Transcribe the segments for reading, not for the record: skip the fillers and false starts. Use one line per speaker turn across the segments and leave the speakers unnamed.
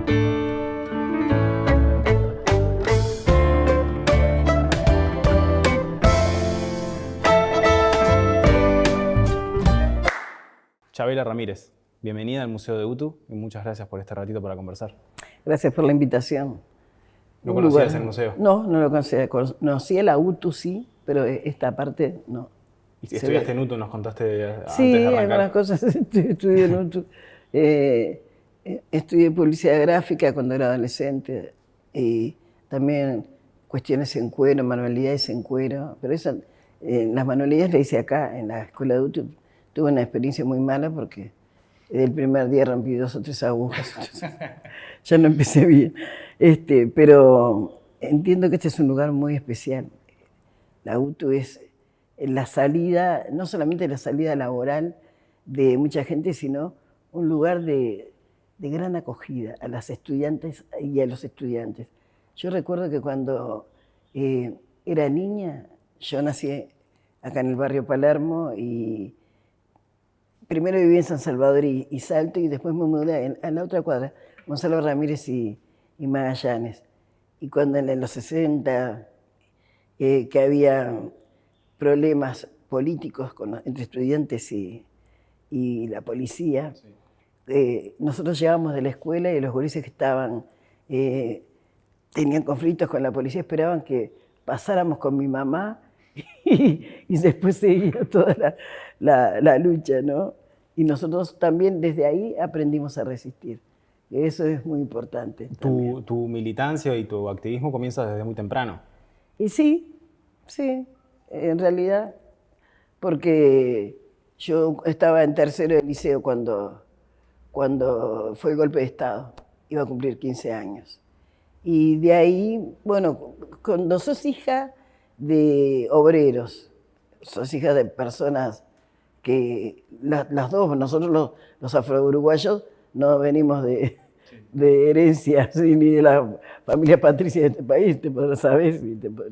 Chabela Ramírez, bienvenida al Museo de UTU y muchas gracias por este ratito para conversar.
Gracias por la invitación.
¿No conocías el museo?
No, no lo conocía. Conocía la UTU, sí, pero esta parte no.
¿Y estudiaste en UTU? Nos contaste antes
sí,
de arrancar.
algunas cosas estudié en UTU. Estudié publicidad gráfica cuando era adolescente y también cuestiones en cuero, manualidades en cuero. Pero las manualidades las hice acá, en la escuela de UTU. Tuve una experiencia muy mala porque el primer día rompí 2 o 3 agujas, entonces ya no empecé bien. Pero entiendo que este es un lugar muy especial. La UTU es la salida, no solamente la salida laboral de mucha gente, sino un lugar de gran acogida a las estudiantes y a los estudiantes. Yo recuerdo que cuando era niña, yo nací acá en el barrio Palermo y primero viví en San Salvador y Salto, y después me mudé a la otra cuadra, Gonzalo Ramírez y Magallanes. Y cuando en los 60, que había problemas políticos entre estudiantes y la policía, sí. Nosotros llegábamos de la escuela y los gurises que estaban, tenían conflictos con la policía, esperaban que pasáramos con mi mamá y después seguía toda la lucha, ¿no? Y nosotros también desde ahí aprendimos a resistir. Eso es muy importante.
Tu militancia y tu activismo comienza desde muy temprano.
Y sí, en realidad, porque yo estaba en tercero de liceo cuando fue el golpe de Estado. Iba a cumplir 15 años. Y de ahí, bueno, cuando sos hija de obreros, sos hija de personas que las dos, nosotros los afro-uruguayos no venimos de herencia, ¿sí? Ni de la familia patricia de este país, te podrás saber,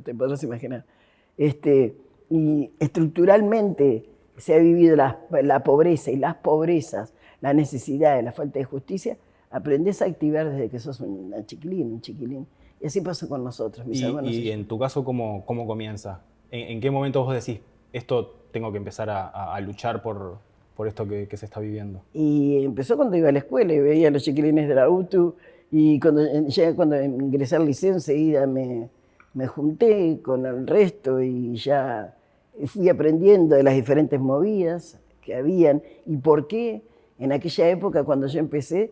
te podrás imaginar. Y estructuralmente se ha vivido la pobreza y las pobrezas, la necesidad, la falta de justicia. Aprendés a activar desde que sos un chiquilín. Y así pasa con nosotros, mis hermanos.
Y en tu caso, ¿cómo comienza? ¿En qué momento vos decís, esto tengo que empezar a luchar por esto que se está viviendo?
Y empezó cuando iba a la escuela y veía a los chiquilines de la UTU, y cuando ingresé al liceo enseguida me junté con el resto y ya fui aprendiendo de las diferentes movidas que habían y por qué en aquella época cuando yo empecé,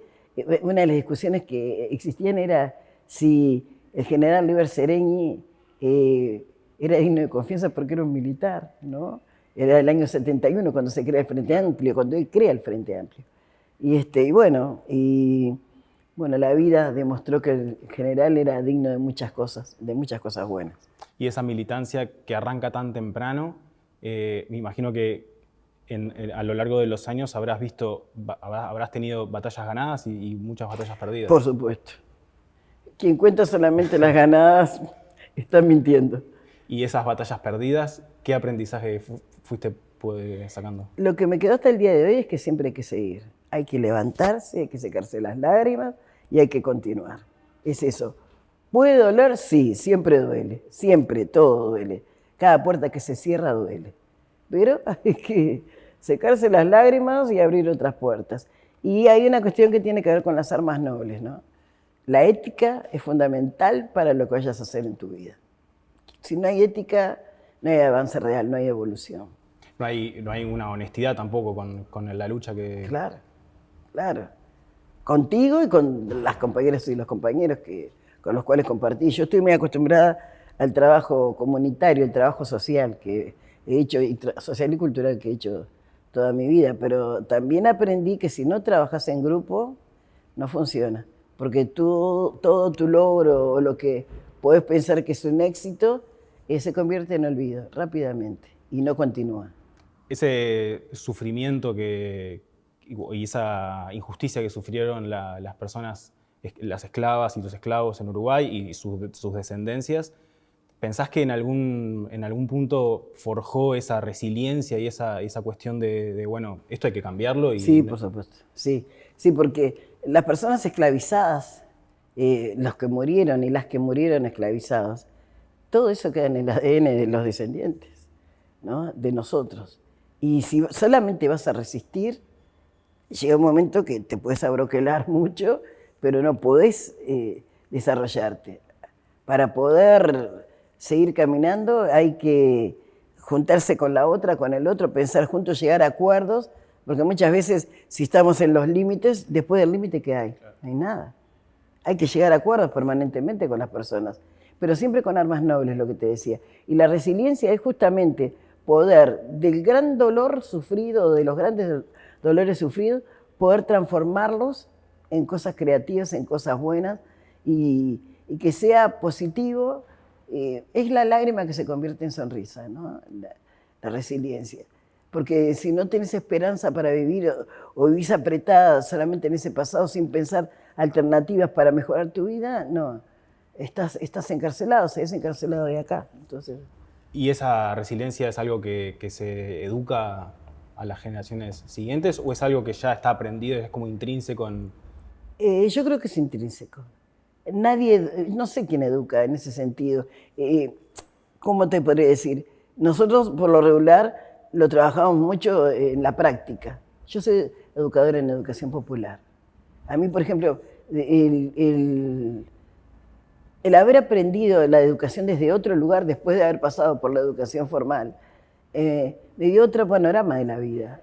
una de las discusiones que existían era si el general Liber Seregni era digno de confianza porque era un militar, ¿no? Era el año 71 cuando se crea el Frente Amplio, cuando él crea el Frente Amplio. Y bueno, la vida demostró que el general era digno de muchas cosas buenas.
Y esa militancia que arranca tan temprano, me imagino que a lo largo de los años habrás tenido batallas ganadas y muchas batallas perdidas.
Por supuesto. Quien cuenta solamente las ganadas está mintiendo.
¿Y esas batallas perdidas, qué aprendizaje fuiste sacando?
Lo que me quedó hasta el día de hoy es que siempre hay que seguir. Hay que levantarse, hay que secarse las lágrimas y hay que continuar. Es eso. ¿Puede doler? Sí, siempre duele. Siempre, todo duele. Cada puerta que se cierra duele. Pero hay que secarse las lágrimas y abrir otras puertas. Y hay una cuestión que tiene que ver con las armas nobles, ¿no? La ética es fundamental para lo que vayas a hacer en tu vida. Si no hay ética, no hay avance real, no hay evolución.
No hay una honestidad tampoco con la lucha que...
Claro. Contigo y con las compañeras y los compañeros con los cuales compartí. Yo estoy muy acostumbrada al trabajo comunitario, el trabajo social que he hecho, social y cultural que he hecho toda mi vida, pero también aprendí que si no trabajas en grupo, no funciona, porque todo tu logro o lo que podés pensar que es un éxito, se convierte en olvido rápidamente y no continúa.
Ese sufrimiento y esa injusticia que sufrieron las personas, las esclavas y los esclavos en Uruguay y sus descendencias, ¿pensás que en algún punto forjó esa resiliencia y esa cuestión de bueno, esto hay que cambiarlo?
Sí, por supuesto. Sí, porque las personas esclavizadas los que murieron y las que murieron esclavizados, todo eso queda en el ADN de los descendientes, ¿no? De nosotros. Y si solamente vas a resistir, llega un momento que te puedes abroquelar mucho, pero no podés desarrollarte. Para poder seguir caminando hay que juntarse con la otra, con el otro, pensar juntos, llegar a acuerdos, porque muchas veces si estamos en los límites, después del límite, ¿qué hay? No hay nada. Hay que llegar a acuerdos permanentemente con las personas, pero siempre con armas nobles, lo que te decía. Y la resiliencia es justamente poder, del gran dolor sufrido, de los grandes dolores sufridos, poder transformarlos en cosas creativas, en cosas buenas, y que sea positivo. Es la lágrima que se convierte en sonrisa, ¿no? La resiliencia. Porque si no tienes esperanza para vivir o vivís apretada solamente en ese pasado sin pensar alternativas para mejorar tu vida, no, estás encarcelado, se es encarcelado de acá. Entonces,
¿Y esa resiliencia es algo que se educa a las generaciones siguientes o es algo que ya está aprendido, es como intrínseco en...
yo creo que es intrínseco. Nadie, no sé quién educa en ese sentido. ¿Cómo te podría decir? Nosotros, por lo regular, lo trabajamos mucho en la práctica. Yo soy educadora en educación popular. A mí, por ejemplo, el haber aprendido la educación desde otro lugar, después de haber pasado por la educación formal, me dio otro panorama de la vida.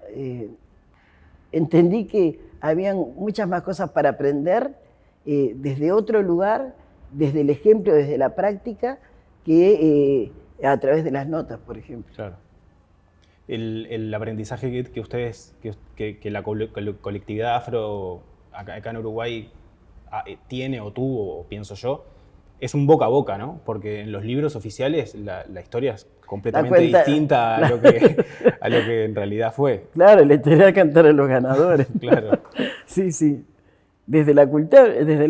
Entendí que habían muchas más cosas para aprender desde otro lugar, desde el ejemplo, desde la práctica, que a través de las notas, por ejemplo.
Claro. El aprendizaje que ustedes, que la colectividad afro acá en Uruguay tiene o tuvo, o pienso yo, es un boca a boca, ¿no? Porque en los libros oficiales la historia es completamente distinta a lo que en realidad fue.
Claro, le tenía que cantar a los ganadores.
Claro.
Sí, sí. Desde la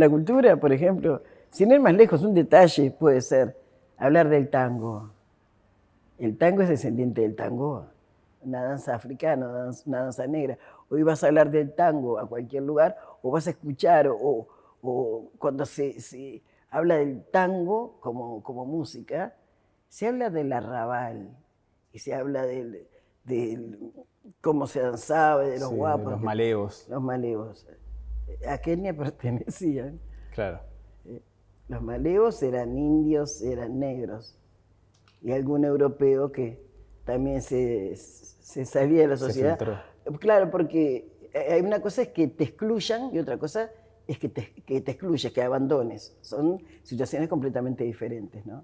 cultura, por ejemplo, sin ir más lejos, un detalle puede ser hablar del tango. El tango es descendiente del tango, una danza africana, una danza negra. Hoy vas a hablar del tango a cualquier lugar, o vas a escuchar, o cuando se habla del tango como música, se habla del arrabal, y se habla del cómo se danzaba, de los guapos.
De los malevos.
Los malevos. ¿A qué etnia pertenecían?
Claro.
Los malevos eran indios, eran negros. Y algún europeo que también se salía de la sociedad. Claro, porque hay una cosa es que te excluyan y otra cosa es que te excluyes, que abandones. Son situaciones completamente diferentes, ¿no?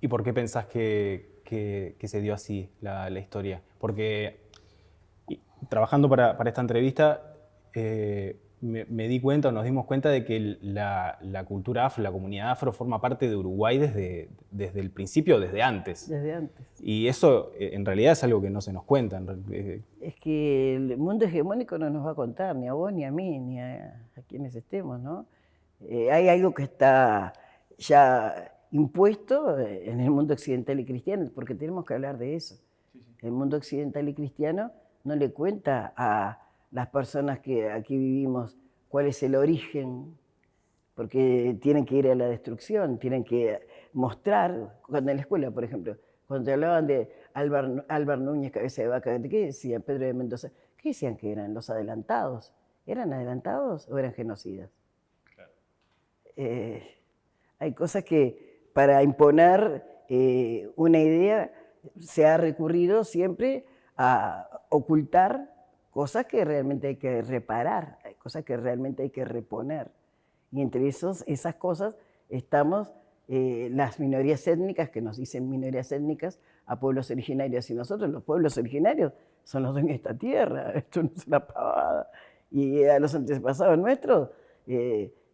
¿Y por qué pensás que se dio así la historia? Porque trabajando para esta entrevista me di cuenta, o nos dimos cuenta de que la cultura afro, la comunidad afro forma parte de Uruguay desde el principio, desde antes.
Desde antes.
Y eso en realidad es algo que no se nos cuenta.
Es que el mundo hegemónico no nos va a contar, ni a vos, ni a mí, ni a quienes estemos, ¿no? Hay algo que está ya impuesto en el mundo occidental y cristiano, porque tenemos que hablar de eso. Sí, sí. El mundo occidental y cristiano no le cuenta a las personas que aquí vivimos cuál es el origen, porque tienen que ir a la destrucción, tienen que mostrar, cuando en la escuela, por ejemplo, cuando te hablaban de Álvar Núñez, cabeza de vaca, ¿qué decían? Pedro de Mendoza, ¿qué decían que eran? ¿Los adelantados? ¿Eran adelantados o eran genocidas? Claro. Hay cosas que para imponer una idea se ha recurrido siempre a ocultar cosas que realmente hay que reparar, cosas que realmente hay que reponer. Y entre esas cosas estamos las minorías étnicas, que nos dicen minorías étnicas, a pueblos originarios. Y nosotros, los pueblos originarios, son los dueños de esta tierra. Esto no es una pavada. Y a los antepasados nuestros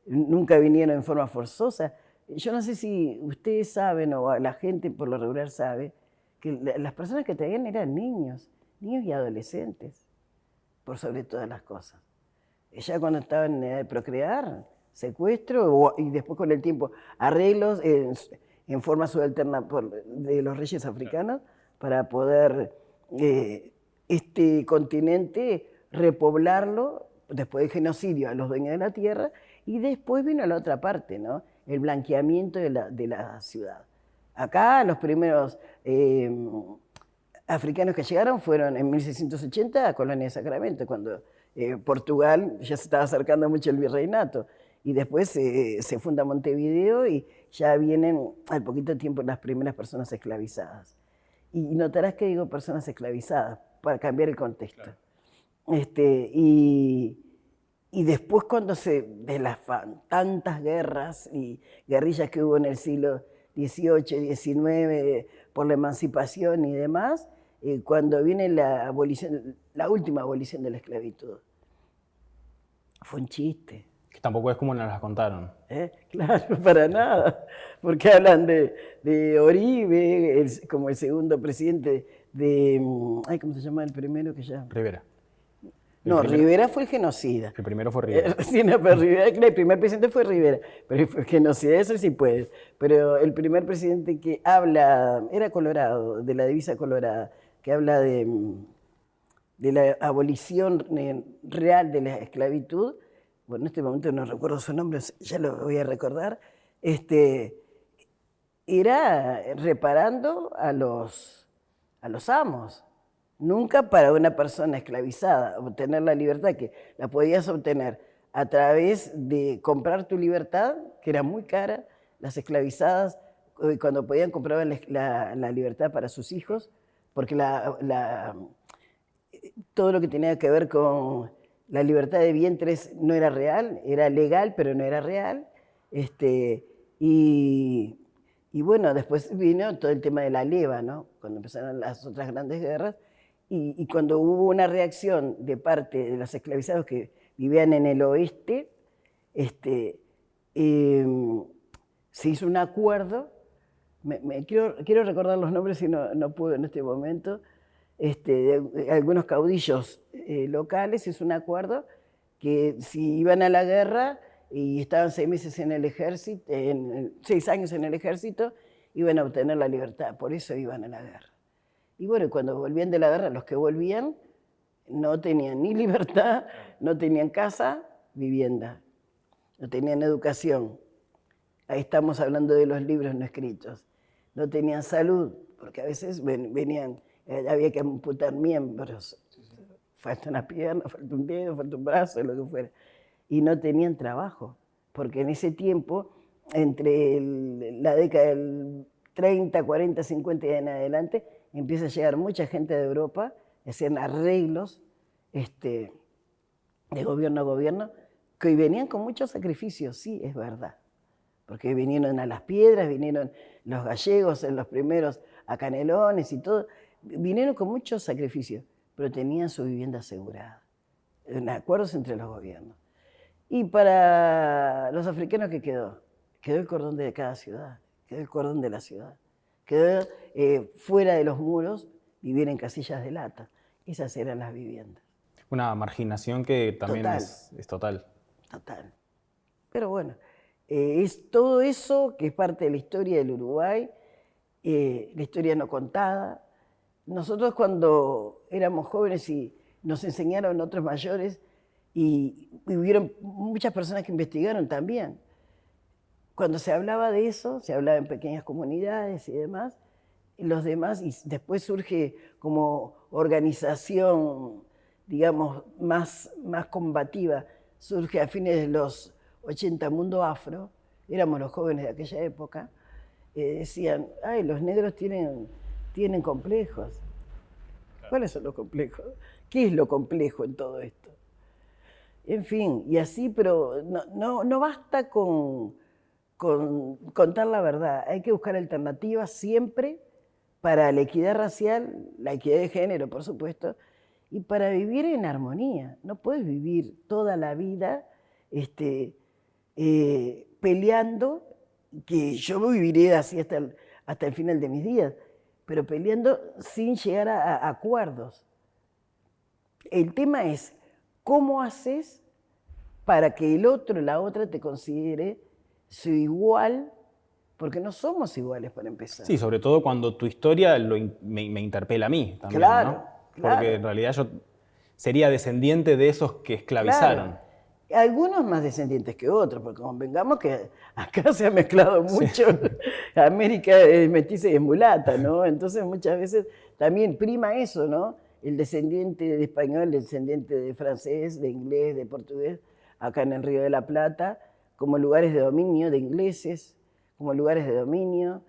nunca vinieron en forma forzosa. Yo no sé si ustedes saben, o la gente por lo regular sabe, que las personas que traían eran niños y adolescentes, por sobre todas las cosas. Ya cuando estaban en edad de procrear, secuestro y después con el tiempo arreglos en forma subalterna de los reyes africanos para poder este continente repoblarlo después del genocidio a los dueños de la tierra Y después vino la otra parte, ¿no? El blanqueamiento de la ciudad. Acá los primeros africanos que llegaron fueron en 1680 a Colonia de Sacramento, cuando Portugal ya se estaba acercando mucho el virreinato. Y después se funda Montevideo y ya vienen al poquito tiempo las primeras personas esclavizadas. Y notarás que digo personas esclavizadas, para cambiar el contexto. Claro. Y después cuando de las tantas guerras y guerrillas que hubo en el siglo XVIII, XIX, por la emancipación y demás, cuando viene la última abolición de la esclavitud, fue un chiste.
Que tampoco es como nos las contaron.
Claro, para nada, porque hablan de Oribe, como el segundo presidente de... ¿cómo se llama el primero que ya?
Rivera.
Rivera fue el genocida.
El primero fue Rivera.
Sí, no, pero el primer presidente fue Rivera, pero el genocida, eso sí puede. Pero el primer presidente que habla, era colorado, de la divisa colorada, que habla de la abolición real de la esclavitud. Bueno, en este momento no recuerdo su nombre, ya lo voy a recordar. Era reparando a los amos. Nunca para una persona esclavizada obtener la libertad, que la podías obtener a través de comprar tu libertad, que era muy cara. Las esclavizadas, cuando podían, compraban la libertad para sus hijos, porque todo lo que tenía que ver con la libertad de vientres no era real, era legal, pero no era real. Y bueno, después vino todo el tema de la leva, ¿no? Cuando empezaron las otras grandes guerras. Y cuando hubo una reacción de parte de los esclavizados que vivían en el oeste, se hizo un acuerdo. Quiero recordar los nombres y no puedo en este momento. De algunos caudillos locales, es un acuerdo que si iban a la guerra y estaban 6 meses en el ejército, 6 años en el ejército, iban a obtener la libertad, por eso iban a la guerra. Y bueno, cuando volvían de la guerra, los que volvían no tenían ni libertad, no tenían casa, vivienda, no tenían educación. Ahí estamos hablando de los libros no escritos. No tenían salud, porque a veces venían... había que amputar miembros, falta una pierna, falta un dedo, falta un brazo, lo que fuera. Y no tenían trabajo, porque en ese tiempo, entre la década del 30, 40, 50 y en adelante, empieza a llegar mucha gente de Europa, hacían arreglos de gobierno a gobierno, que venían con muchos sacrificios, sí, es verdad. Porque vinieron a Las Piedras, vinieron los gallegos en los primeros a Canelones y todo, vinieron con muchos sacrificios, pero tenían su vivienda asegurada, en acuerdos entre los gobiernos. Y para los africanos, ¿qué quedó? Quedó el cordón de cada ciudad, quedó el cordón de la ciudad, quedó fuera de los muros, vivir en casillas de lata. Esas eran las viviendas.
Una marginación que también
total.
Es total.
Total. Pero bueno, es todo eso que es parte de la historia del Uruguay, la historia no contada. Nosotros cuando éramos jóvenes y nos enseñaron otros mayores y hubieron muchas personas que investigaron también. Cuando se hablaba de eso, se hablaba en pequeñas comunidades y demás, y los demás, y después surge como organización, digamos, más combativa, surge a fines de los 80 Mundo Afro, éramos los jóvenes de aquella época, decían, ay, los negros tienen complejos. ¿Cuáles son los complejos? ¿Qué es lo complejo en todo esto? En fin, y así, pero no basta con contar la verdad, hay que buscar alternativas siempre para la equidad racial, la equidad de género, por supuesto, y para vivir en armonía. No puedes vivir toda la vida peleando, que yo viviré así hasta el final de mis días, pero peleando sin llegar a acuerdos. El tema es cómo haces para que el otro, la otra, te considere su igual, porque no somos iguales para empezar.
Sí, sobre todo cuando tu historia me interpela a mí también,
claro,
¿no?
Claro.
Porque en realidad yo sería descendiente de esos que esclavizaron.
Claro. Algunos más descendientes que otros, porque convengamos que acá se ha mezclado mucho, América es mestiza y es mulata, ¿no? Entonces muchas veces también prima eso, ¿no? El descendiente de español, el descendiente de francés, de inglés, de portugués, acá en el Río de la Plata, como lugares de dominio de ingleses, como lugares de dominio,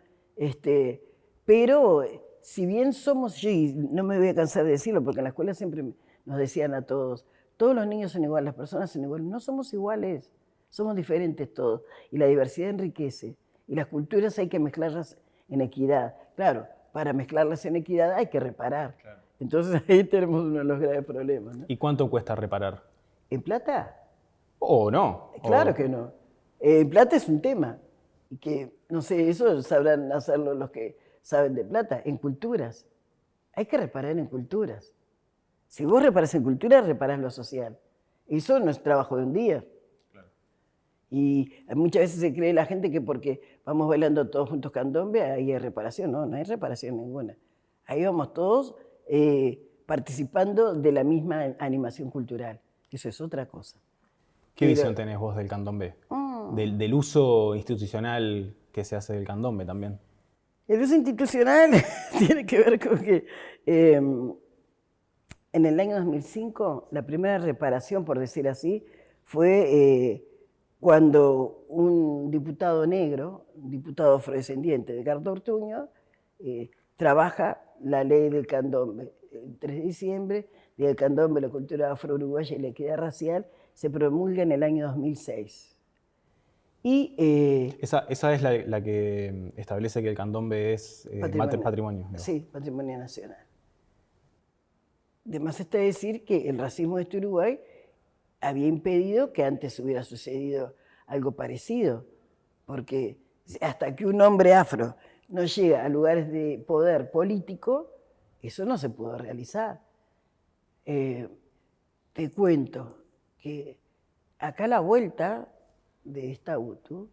pero si bien somos, yo y no me voy a cansar de decirlo, porque en la escuela siempre nos decían a todos los niños son iguales, las personas son iguales. No somos iguales, somos diferentes todos. Y la diversidad enriquece. Y las culturas hay que mezclarlas en equidad. Claro, para mezclarlas en equidad hay que reparar. Claro. Entonces ahí tenemos uno de los graves problemas, ¿no?
¿Y cuánto cuesta reparar?
¿En plata?
¿O no?
Claro que no. En plata es un tema. Y que, no sé, eso sabrán hacerlo los que saben de plata. En culturas. Hay que reparar en culturas. Si vos reparás en cultura, reparás lo social. Eso no es trabajo de un día. Claro. Y muchas veces se cree la gente que porque vamos bailando todos juntos candombe, ahí hay reparación. No, no hay reparación ninguna. Ahí vamos todos participando de la misma animación cultural. Eso es otra cosa.
¿Qué visión tenés vos del candombe? Del uso institucional que se hace del candombe también.
El uso institucional tiene que ver con que en el año 2005, la primera reparación, por decir así, fue cuando un diputado negro, un diputado afrodescendiente de Edgardo Ortuño, trabaja la ley del candombe. El 3 de diciembre, Día del Candombe, la cultura afro-uruguaya y la equidad racial, se promulga en el año 2006. Y,
esa es la que establece que el candombe es patrimonio.
Sí, patrimonio nacional. Además está decir que el racismo de Uruguay había impedido que antes hubiera sucedido algo parecido, porque hasta que un hombre afro no llega a lugares de poder político, eso no se pudo realizar. Te cuento que acá a la vuelta de esta UTU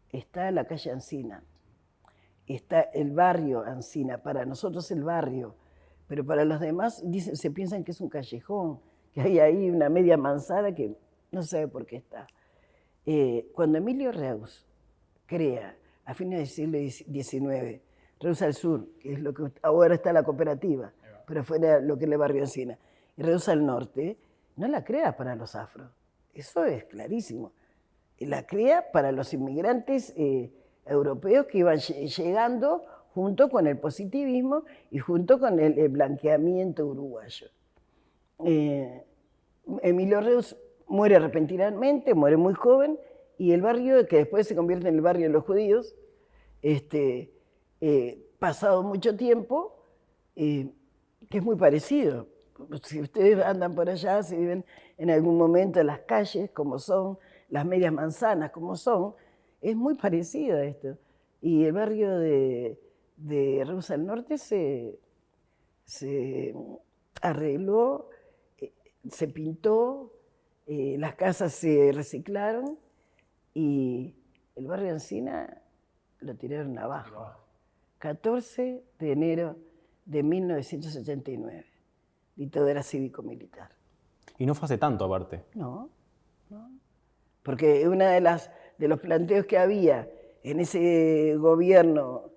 está la calle Ancina, está el barrio Ancina, para nosotros el barrio, pero para los demás se piensan que es un callejón, que hay ahí una media manzana que no se sabe por qué está. Cuando Emilio Reus crea, a fines del siglo XIX, Reus al Sur, que es lo que ahora está la cooperativa, pero fue lo que le barrio Encina, y Reus al Norte, no la crea para los afros, eso es clarísimo. La crea para los inmigrantes europeos que iban llegando junto con el positivismo y junto con el blanqueamiento uruguayo. Emilio Reus muere repentinamente, muere muy joven, y el barrio, que después se convierte en el barrio de los judíos, pasado mucho tiempo, que es muy parecido. Si ustedes andan por allá, si viven en algún momento en las calles, como son, las medias manzanas, como son, es muy parecido a esto. Y el barrio de Reus al Norte se arregló, se pintó, las casas se reciclaron y el barrio Encina lo tiraron abajo. 14 de enero de 1979, dictadura cívico-militar.
Y no fue hace tanto, aparte.
No. Porque uno de los planteos que había en ese gobierno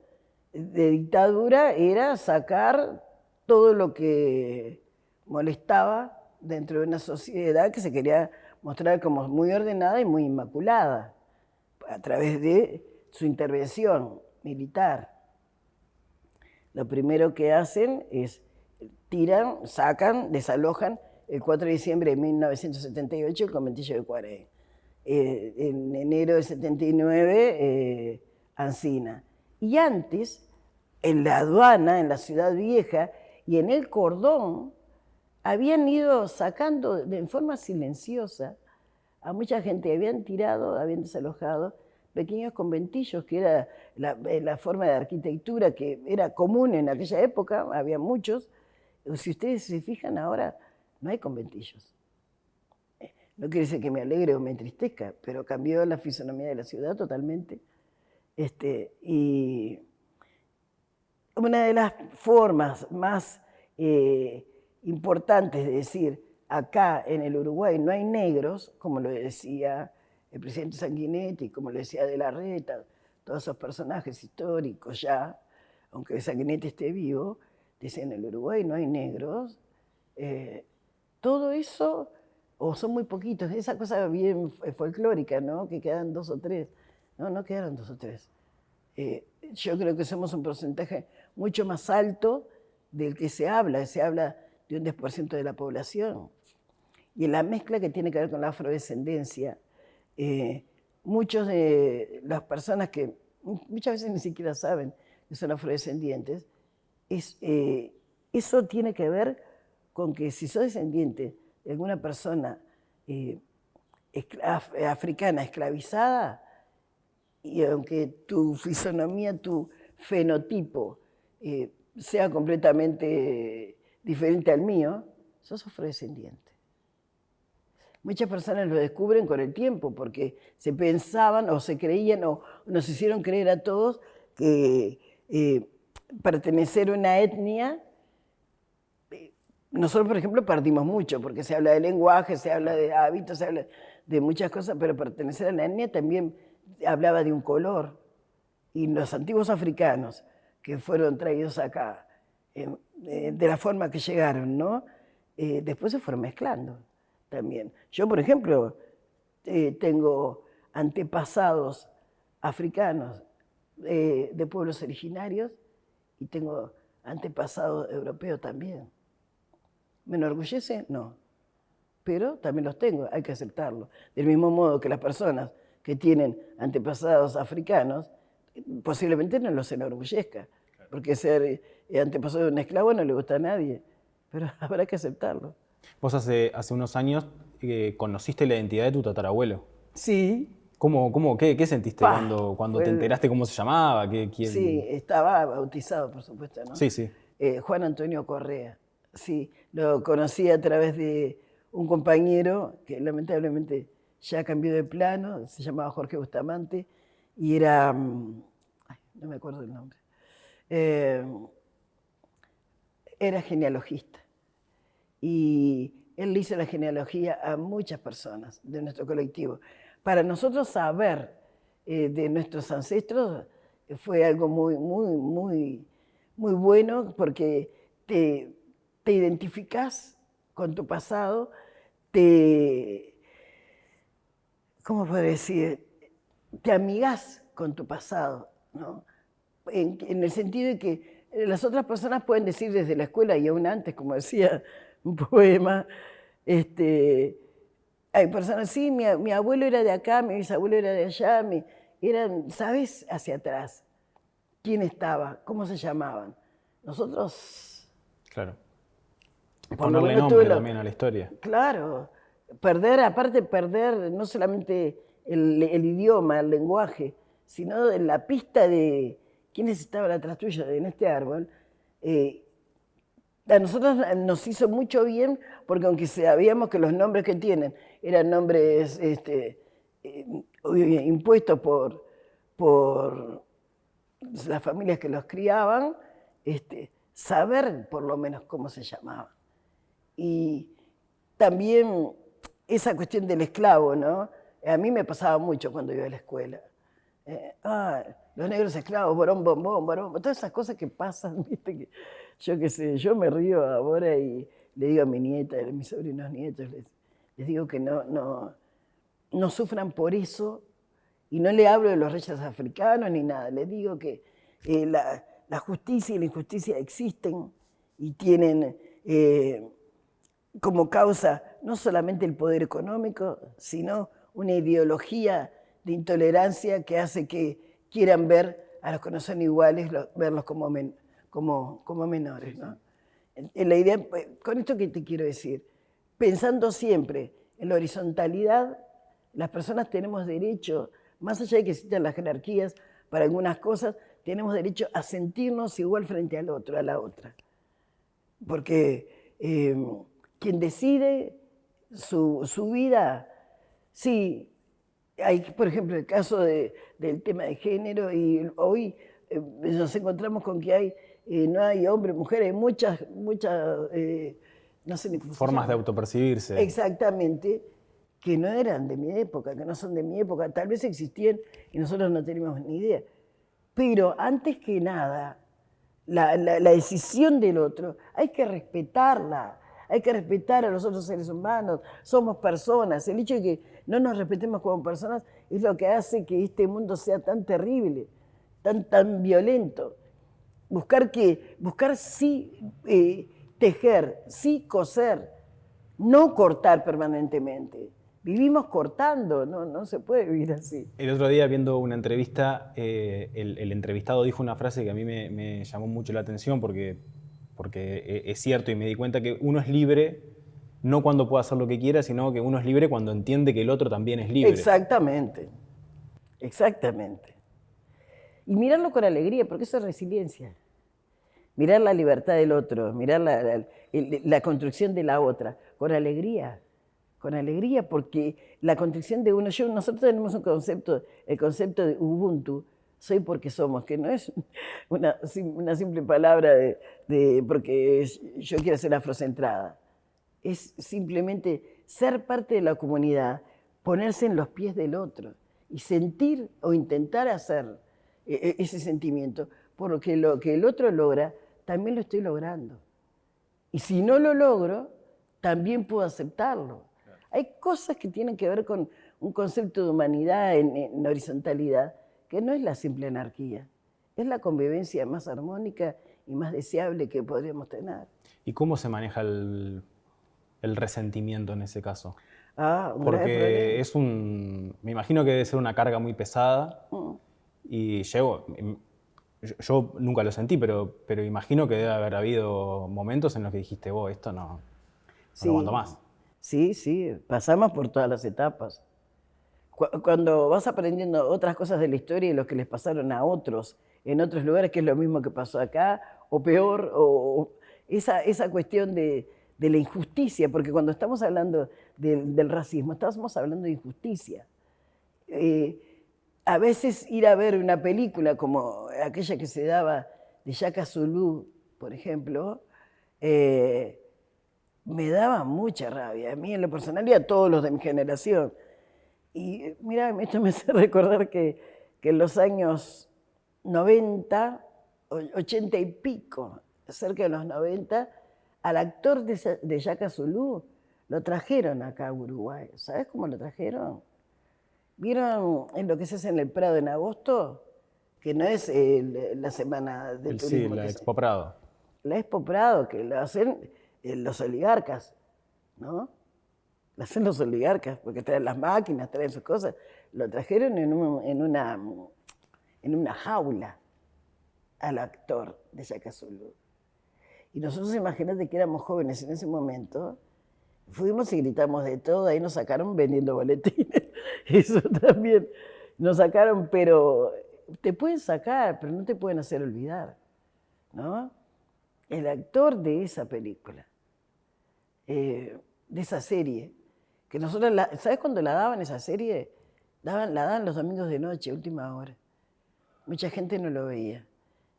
de dictadura era sacar todo lo que molestaba dentro de una sociedad que se quería mostrar como muy ordenada y muy inmaculada a través de su intervención militar. Lo primero que hacen es tiran, sacan, desalojan el 4 de diciembre de 1978 el conventillo de Cuarén. En enero del 79, Ancina. Y antes, en la aduana, en la Ciudad Vieja y en el Cordón, habían ido sacando en forma silenciosa a mucha gente, habían tirado, habían desalojado pequeños conventillos, que era la forma de arquitectura que era común en aquella época, había muchos. Si ustedes se fijan ahora, no hay conventillos. No quiere decir que me alegre o me entristezca, pero cambió la fisonomía de la ciudad totalmente. Y una de las formas más importantes de decir acá en el Uruguay no hay negros, como lo decía el presidente Sanguinetti, como lo decía De la Reta, todos esos personajes históricos ya, aunque Sanguinetti esté vivo, dicen en el Uruguay no hay negros, todo eso, o son muy poquitos, esa cosa bien folclórica, ¿no? Que quedan 2 o 3. No, no quedaron 2 o 3. Yo creo que somos un porcentaje mucho más alto del que se habla de un 10% de la población. Y en la mezcla que tiene que ver con la afrodescendencia, muchos de las personas que muchas veces ni siquiera saben que son afrodescendientes, eso tiene que ver con que si sos descendiente de alguna persona africana esclavizada, y aunque tu fisonomía, tu fenotipo sea completamente diferente al mío, sos afrodescendiente. Muchas personas lo descubren con el tiempo porque se pensaban o se creían o nos hicieron creer a todos que pertenecer a una etnia, nosotros por ejemplo perdimos mucho porque se habla de lenguaje, se habla de hábitos, se habla de muchas cosas, pero pertenecer a la etnia también hablaba de un color. Y los antiguos africanos que fueron traídos acá de la forma que llegaron, ¿no? Después se fueron mezclando también. Yo, por ejemplo, tengo antepasados africanos de pueblos originarios y tengo antepasados europeos también. ¿Me enorgullece? No. Pero también los tengo, hay que aceptarlo. Del mismo modo que las personas que tienen antepasados africanos, posiblemente no los enorgullezca, porque ser antepasado de un esclavo no le gusta a nadie, pero habrá que aceptarlo.
Vos hace unos años conociste la identidad de tu tatarabuelo.
Sí.
¿Qué sentiste cuando te enteraste cómo se llamaba? ¿Quién?
Sí, estaba bautizado, por supuesto, ¿no?
Sí, sí.
Juan Antonio Correa. Sí, lo conocí a través de un compañero que lamentablemente ya cambió de plano, se llamaba Jorge Bustamante, y era, no me acuerdo el nombre, era genealogista. Y él le hizo la genealogía a muchas personas de nuestro colectivo. Para nosotros saber de nuestros ancestros fue algo muy bueno porque te identificás con tu pasado, ¿cómo puedo decir? Te amigás con tu pasado, ¿no? En el sentido de que las otras personas pueden decir desde la escuela y aún antes, como decía un poema, hay personas, sí, mi abuelo era de acá, mi bisabuelo era de allá, eran, ¿sabes? Hacia atrás. ¿Quién estaba? ¿Cómo se llamaban? Nosotros...
Claro.
Cuando
Ponerle nombre también a la historia.
Claro. Aparte de perder no solamente el idioma, el lenguaje, sino en la pista de quiénes estaban atrás tuyo en este árbol, a nosotros nos hizo mucho bien porque aunque sabíamos que los nombres que tienen eran nombres impuestos por las familias que los criaban, saber por lo menos cómo se llamaban. Y también esa cuestión del esclavo, ¿no? A mí me pasaba mucho cuando iba a la escuela. Los negros esclavos, borón, bombón, borón, todas esas cosas que pasan, ¿viste? Que, yo qué sé, yo me río ahora y le digo a mi nieta, a mis sobrinos nietos, les digo que no sufran por eso, y no le hablo de los reyes africanos ni nada, les digo que la justicia y la injusticia existen y tienen como causa no solamente el poder económico, sino una ideología de intolerancia que hace que quieran ver a los que no son iguales, verlos como menores, ¿no? La idea, con esto que te quiero decir, pensando siempre en la horizontalidad, las personas tenemos derecho, más allá de que existan las jerarquías para algunas cosas, tenemos derecho a sentirnos igual frente al otro, a la otra. Porque quien decide su vida, sí, hay, por ejemplo, el caso del tema de género, y hoy nos encontramos con que no hay hombre, mujer, hay muchas no sé ni cómo se
Formas
llama.
de autopercibirse.
Exactamente, que no eran de mi época, que no son de mi época, tal vez existían y nosotros no teníamos ni idea. Pero antes que nada, la decisión del otro hay que respetarla, hay que respetar a los otros seres humanos, somos personas. El hecho de que no nos respetemos como personas es lo que hace que este mundo sea tan terrible, tan violento. Buscar sí tejer, sí coser, no cortar permanentemente. Vivimos cortando, no se puede vivir así.
El otro día viendo una entrevista, el entrevistado dijo una frase que a mí me llamó mucho la atención porque es cierto y me di cuenta que uno es libre no cuando pueda hacer lo que quiera, sino que uno es libre cuando entiende que el otro también es libre.
Exactamente, exactamente. Y mirarlo con alegría, porque eso es resiliencia. Mirar la libertad del otro, mirar la construcción de la otra, con alegría, porque la construcción de uno, nosotros tenemos un concepto, el concepto de Ubuntu, soy porque somos, que no es una simple palabra porque yo quiero ser afrocentrada, es simplemente ser parte de la comunidad, ponerse en los pies del otro y sentir o intentar hacer ese sentimiento, porque lo que el otro logra, también lo estoy logrando. Y si no lo logro, también puedo aceptarlo. Claro. Hay cosas que tienen que ver con un concepto de humanidad en horizontalidad, que no es la simple anarquía, es la convivencia más armónica y más deseable que podríamos tener.
¿Y cómo se maneja el resentimiento en ese caso?
Un
Porque me imagino que debe ser una carga muy pesada y yo nunca lo sentí, pero imagino que debe haber habido momentos en los que dijiste, esto no lo aguanto más.
Sí, pasamos por todas las etapas. Cuando vas aprendiendo otras cosas de la historia y lo que les pasaron a otros en otros lugares, que es lo mismo que pasó acá, o peor, o esa cuestión de la injusticia, porque cuando estamos hablando del racismo, estamos hablando de injusticia. A veces ir a ver una película como aquella que se daba de Shaka Zulu, por ejemplo, me daba mucha rabia, a mí en lo personal y a todos los de mi generación. Y mira, esto me hace recordar que en los años 90, 80 y pico, cerca de los 90, al actor de Shaka Zulu lo trajeron acá a Uruguay. ¿Sabes cómo lo trajeron? ¿Vieron en lo que se hace en el Prado en agosto? Que no es la semana del turismo.
Sí, la Expo Prado.
La Expo Prado, que lo hacen los oligarcas, ¿no? Lo hacen los oligarcas, porque traen las máquinas, traen sus cosas. Lo trajeron en una jaula al actor de Shaka Zulu. Y nosotros, imagínate que éramos jóvenes en ese momento, fuimos y gritamos de todo, ahí nos sacaron vendiendo boletines. Eso también nos sacaron, pero te pueden sacar, pero no te pueden hacer olvidar, ¿no? El actor de esa película, de esa serie, que nosotros, ¿sabes cuándo la daban esa serie? La daban los domingos de noche, última hora. Mucha gente no lo veía.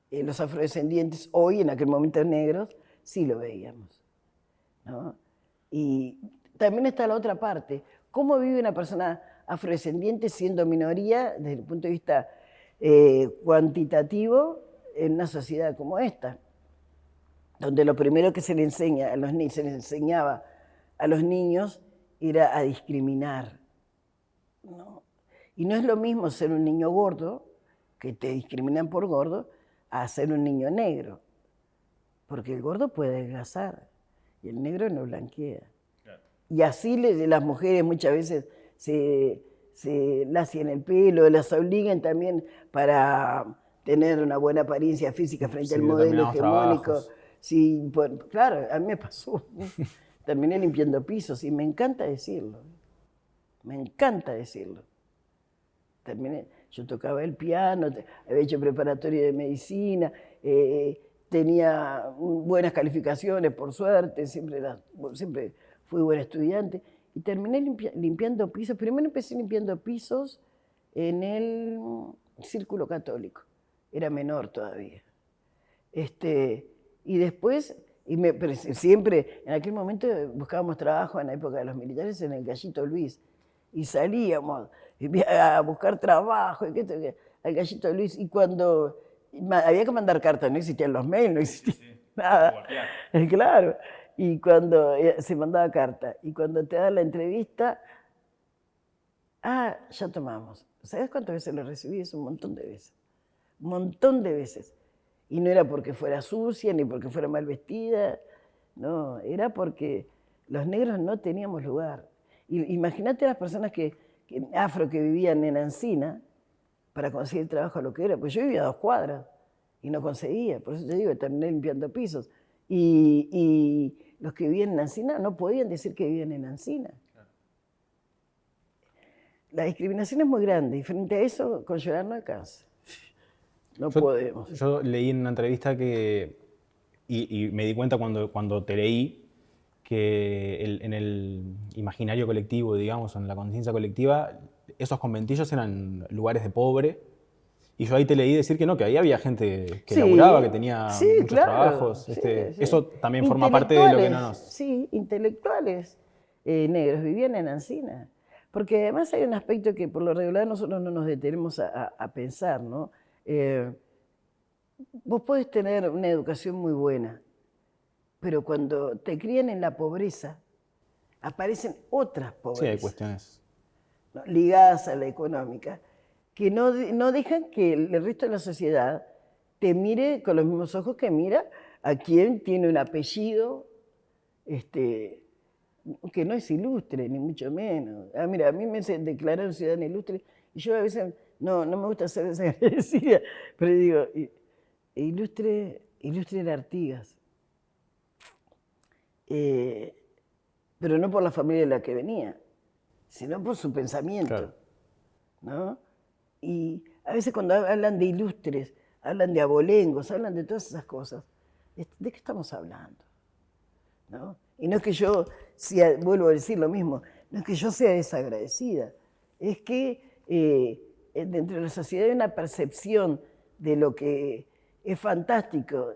Los afrodescendientes, hoy en aquel momento negros, sí lo veíamos, ¿no? Y también está la otra parte. ¿Cómo vive una persona afrodescendiente siendo minoría desde el punto de vista cuantitativo en una sociedad como esta? Donde lo primero que se le enseña se les enseñaba a los niños era a discriminar, ¿no? Y no es lo mismo ser un niño gordo, que te discriminan por gordo, a ser un niño negro. Porque el gordo puede adelgazar y el negro no blanquea. Claro. Y así las mujeres muchas veces se lacian el pelo, las obligan también para tener una buena apariencia física frente al modelo hegemónico. Sí, claro, a mí me pasó. Terminé limpiando pisos y me encanta decirlo. Me encanta decirlo. Yo tocaba el piano, había hecho preparatoria de medicina, tenía buenas calificaciones, por suerte, siempre fui buen estudiante. Y terminé limpiando pisos. Primero empecé limpiando pisos en el Círculo Católico. Era menor todavía. Y después Pero siempre, en aquel momento buscábamos trabajo en la época de los militares en el Gallito Luis. Y salíamos a buscar trabajo, al Gallito Luis. Y cuando había que mandar cartas, no existían los mails, no existía nada. Claro. Y cuando se mandaba carta, y cuando te dan la entrevista, ya tomamos. ¿Sabes cuántas veces lo recibí? Es un montón de veces. Un montón de veces. Y no era porque fuera sucia, ni porque fuera mal vestida, no, era porque los negros no teníamos lugar. Imagínate a las personas afro que vivían en Encina para conseguir trabajo lo que era, pues yo vivía a 2 cuadras y no conseguía, por eso te digo, terminé limpiando pisos. Y los que vivían en Encina no podían decir que vivían en Encina. La discriminación es muy grande y frente a eso, con llorar no alcanza. No podemos.
Yo leí en una entrevista y me di cuenta cuando te leí, que en el imaginario colectivo, digamos, en la conciencia colectiva, esos conventillos eran lugares de pobre. Y yo ahí te leí decir que no, que ahí había gente que laburaba, que tenía muchos trabajos.
Sí.
Eso también forma parte de lo que no nos...
Sí, intelectuales negros vivían en Encina. Porque además hay un aspecto que por lo regular nosotros no nos detenemos a pensar, ¿no? Vos podés tener una educación muy buena, pero cuando te crían en la pobreza, aparecen otras pobrezas.
Sí, hay cuestiones,
¿no? Ligadas a la económica, que no dejan que el resto de la sociedad te mire con los mismos ojos que mira a quien tiene un apellido que no es ilustre, ni mucho menos. Mira, a mí me declararon ciudadana ilustre y yo a veces no me gusta ser desagradecida, pero digo, ilustre era Artigas. Pero no por la familia de la que venía, sino por su pensamiento. Claro. ¿No? Y a veces cuando hablan de ilustres, hablan de abolengos, hablan de todas esas cosas. ¿De qué estamos hablando? ¿No? Y no es que yo vuelvo a decir lo mismo, no es que yo sea desagradecida, es que dentro de la sociedad hay una percepción de lo que es fantástico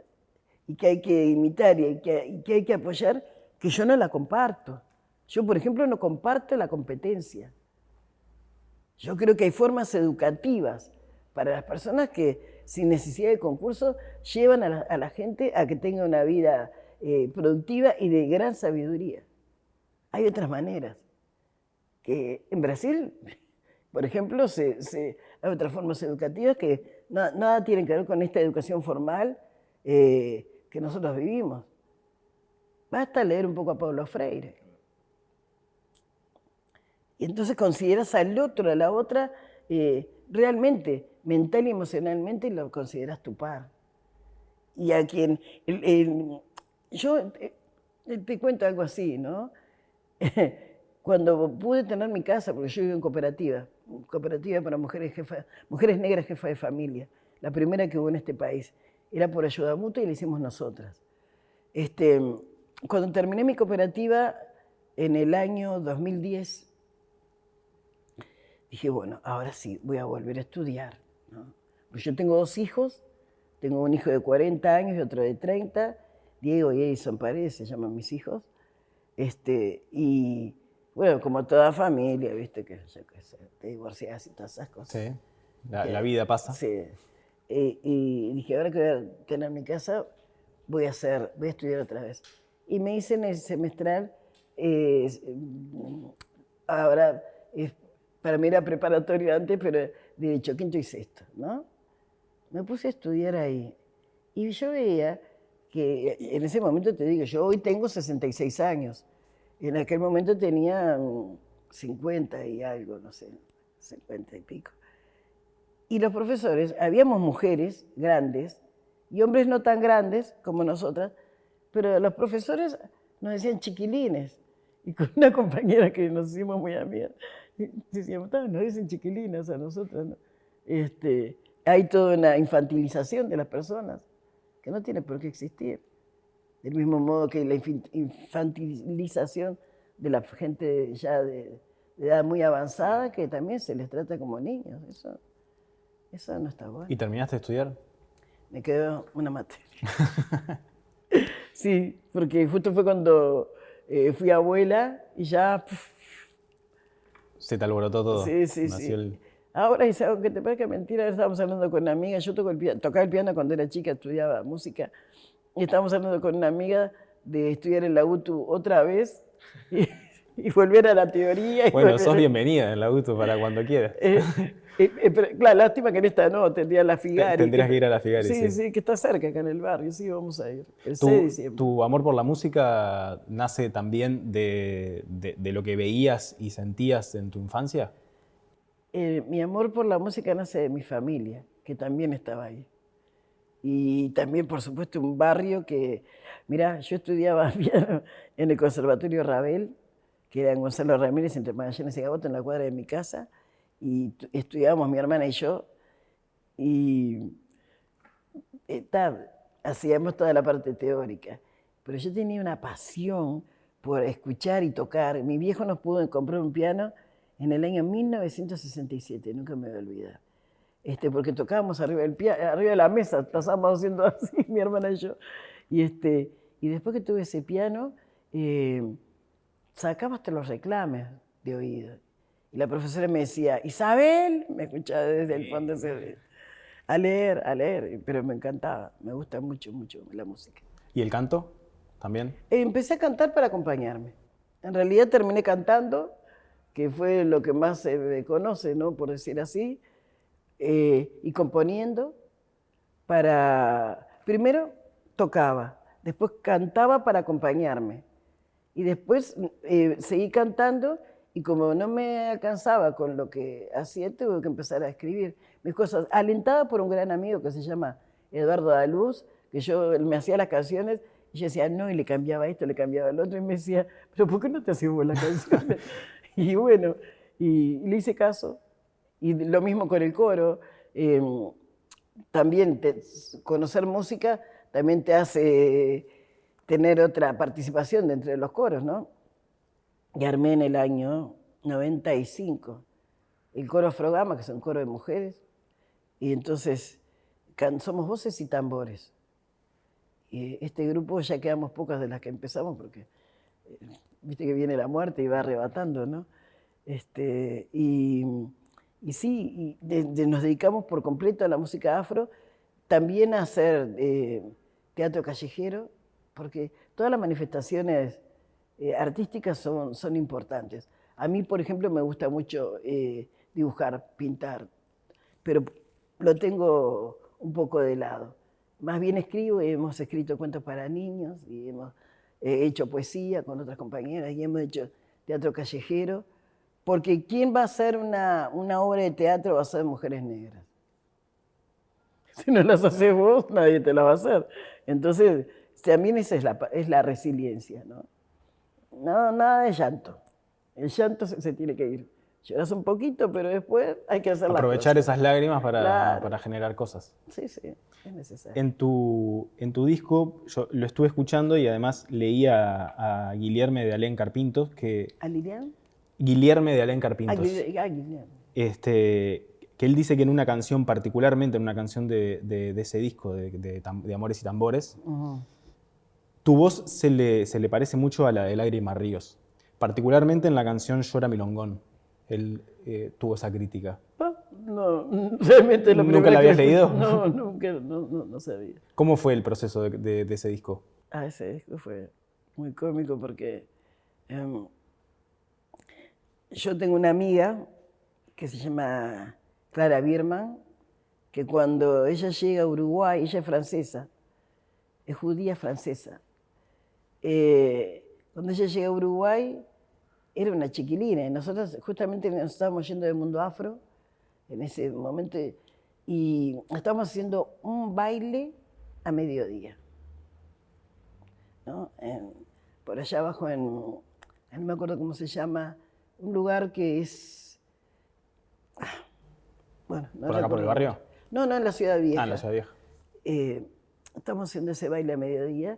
y que hay que imitar y que hay que apoyar, que yo no la comparto. Yo, por ejemplo, no comparto la competencia. Yo creo que hay formas educativas para las personas que, sin necesidad de concurso, llevan a la gente a que tenga una vida productiva y de gran sabiduría. Hay otras maneras. Que en Brasil, por ejemplo, hay otras formas educativas que nada tienen que ver con esta educación formal que nosotros vivimos. Basta leer un poco a Paulo Freire. Y entonces consideras al otro, a la otra, realmente, mental y emocionalmente, lo consideras tu par. Y a quien... yo te cuento algo así, ¿no? Cuando pude tener mi casa, porque yo vivo en cooperativa para mujeres negras jefas de familia, la primera que hubo en este país, era por ayuda mutua y la hicimos nosotras. Cuando terminé mi cooperativa en el año 2010, dije, bueno, ahora sí, voy a volver a estudiar, ¿no? Pues yo tengo 2 hijos, tengo un hijo de 40 años y otro de 30, Diego y Edison Paredes se llaman mis hijos, y bueno, como toda familia, viste, que te divorcias y todas esas cosas.
Sí, la vida pasa.
Sí, y dije, ahora que voy a tener mi casa, voy a estudiar otra vez. Y me hice en el semestral, ahora, para mí era preparatorio antes, pero derecho, quinto y sexto, ¿no? Me puse a estudiar ahí. Y yo veía que en ese momento, te digo, yo hoy tengo 66 años. En aquel momento tenía 50 y algo, no sé, 50 y pico. Y los profesores, habíamos mujeres grandes y hombres no tan grandes como nosotras, pero los profesores nos decían chiquilines. Y con una compañera que nos hicimos muy amigas, decíamos, nos dicen chiquilinas a nosotras, ¿no? Hay toda una infantilización de las personas que no tiene por qué existir. Del mismo modo que la infantilización de la gente ya de edad muy avanzada, que también se les trata como niños. Eso no está bueno.
¿Y terminaste de estudiar?
Me quedó una materia. Sí, porque justo fue cuando fui abuela y ya...
Se te alborotó todo.
Sí, sí,
Nació
sí. Ahora, y aunque te parezca mentira, estábamos hablando con una amiga, yo tocaba el piano cuando era chica, estudiaba música, y estábamos hablando con una amiga de estudiar en la UTU otra vez y, y volver a la teoría. Y
Bueno, sos bienvenida en la UTU para cuando quieras.
Pero, claro, lástima que en esta no, tendría la Figari.
Tendrías que ir a la Figari,
sí.
sí.
Sí, que está cerca acá en el barrio, sí, vamos a ir, el 6 de diciembre.
¿Tu amor por la música nace también de lo que veías y sentías en tu infancia?
Mi amor por la música nace de mi familia, que también estaba ahí. Y también, por supuesto, un barrio que, mira, yo estudiaba piano en el Conservatorio Ravel, que era en Gonzalo Ramírez, entre Magallanes y Gaboto, en la cuadra de mi casa, y estudiábamos mi hermana y yo, y hacíamos toda la parte teórica. Pero yo tenía una pasión por escuchar y tocar. Mi viejo nos pudo comprar un piano en el año 1967, nunca me voy a olvidar. Porque tocábamos arriba arriba de la mesa, pasábamos haciendo así, mi hermana y yo. Y después que tuve ese piano, sacaba hasta los reclames de oído. Y la profesora me decía, Isabel, me escuchaba desde el fondo, a leer, pero me encantaba, me gusta mucho, mucho la música.
¿Y el canto también?
Empecé a cantar para acompañarme. En realidad terminé cantando, que fue lo que más se me conoce, ¿no? Por decir así. Y componiendo primero tocaba, después cantaba para acompañarme y después seguí cantando y como no me alcanzaba con lo que hacía, tuve que empezar a escribir mis cosas, alentada por un gran amigo que se llama Eduardo Daluz, que él me hacía las canciones y yo decía no, y le cambiaba esto, le cambiaba el otro y me decía, pero ¿por qué no te hacías vos las canciones? Y bueno, y le hice caso. Y lo mismo con el coro. También conocer música también te hace tener otra participación dentro de los coros, ¿no? Y armé en el año 95 el coro Afrogama, que es un coro de mujeres, y entonces somos voces y tambores. Y este grupo ya quedamos pocas de las que empezamos porque viste que viene la muerte y va arrebatando, ¿no? Y sí, nos dedicamos por completo a la música afro, también a hacer teatro callejero, porque todas las manifestaciones artísticas son importantes. A mí, por ejemplo, me gusta mucho dibujar, pintar, pero lo tengo un poco de lado. Más bien escribo, hemos escrito cuentos para niños y hemos hecho poesía con otras compañeras y hemos hecho teatro callejero. Porque ¿quién va a hacer una obra de teatro va a ser mujeres negras? Si no las haces vos, nadie te la va a hacer. Entonces, también esa es la resiliencia, ¿no? No, nada de llanto. El llanto se tiene que ir. Lloras un poquito, pero después hay que hacer las cosas.
Aprovechar esas lágrimas
Claro.
para generar cosas.
Sí, sí, es necesario.
En tu disco, yo lo estuve escuchando y además leía a Guilherme de Alén Carpintos, que...
¿A Lilian?
Guilherme de Alén Carpintos.
Guilherme.
Que él dice que en una canción, particularmente en una canción de ese disco, de Amores y Tambores, tu voz se le parece mucho a la de Lágrima Ríos, particularmente en la canción Llora Milongón. Él tuvo esa crítica.
No, realmente lo
¿Nunca la habías leído?
No, nunca, no sabía.
¿Cómo fue el proceso de ese disco?
Ese disco fue muy cómico porque yo tengo una amiga que se llama Clara Bierman, que cuando ella llega a Uruguay, ella es francesa, es judía francesa. Cuando ella llega a Uruguay, era una chiquilina, y nosotros justamente nos estábamos yendo del mundo afro en ese momento, y estábamos haciendo un baile a mediodía, ¿no? Por allá abajo, no me acuerdo cómo se llama, un lugar que es... Bueno, no
¿Por acá por el barrio?
No, en la Ciudad Vieja.
Ah, en la Ciudad Vieja.
Estamos haciendo ese baile a mediodía.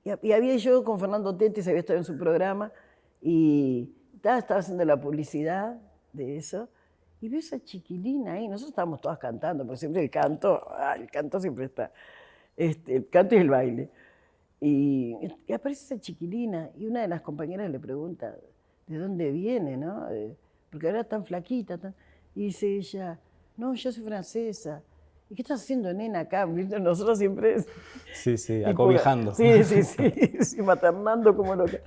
Y había yo con Fernando Tetis, había estado en su programa, y estaba haciendo la publicidad de eso. Y veo esa chiquilina ahí, nosotros estábamos todas cantando, porque siempre el canto siempre está. El canto y el baile. Y aparece esa chiquilina y una de las compañeras le pregunta de dónde viene, ¿no? Porque era tan flaquita. Y dice ella, no, yo soy francesa. ¿Y qué estás haciendo, nena, acá? ¿Viste? Nosotros siempre
Sí, sí,
tipo,
acobijando.
sí, sí, sí, sí, maternando como loca.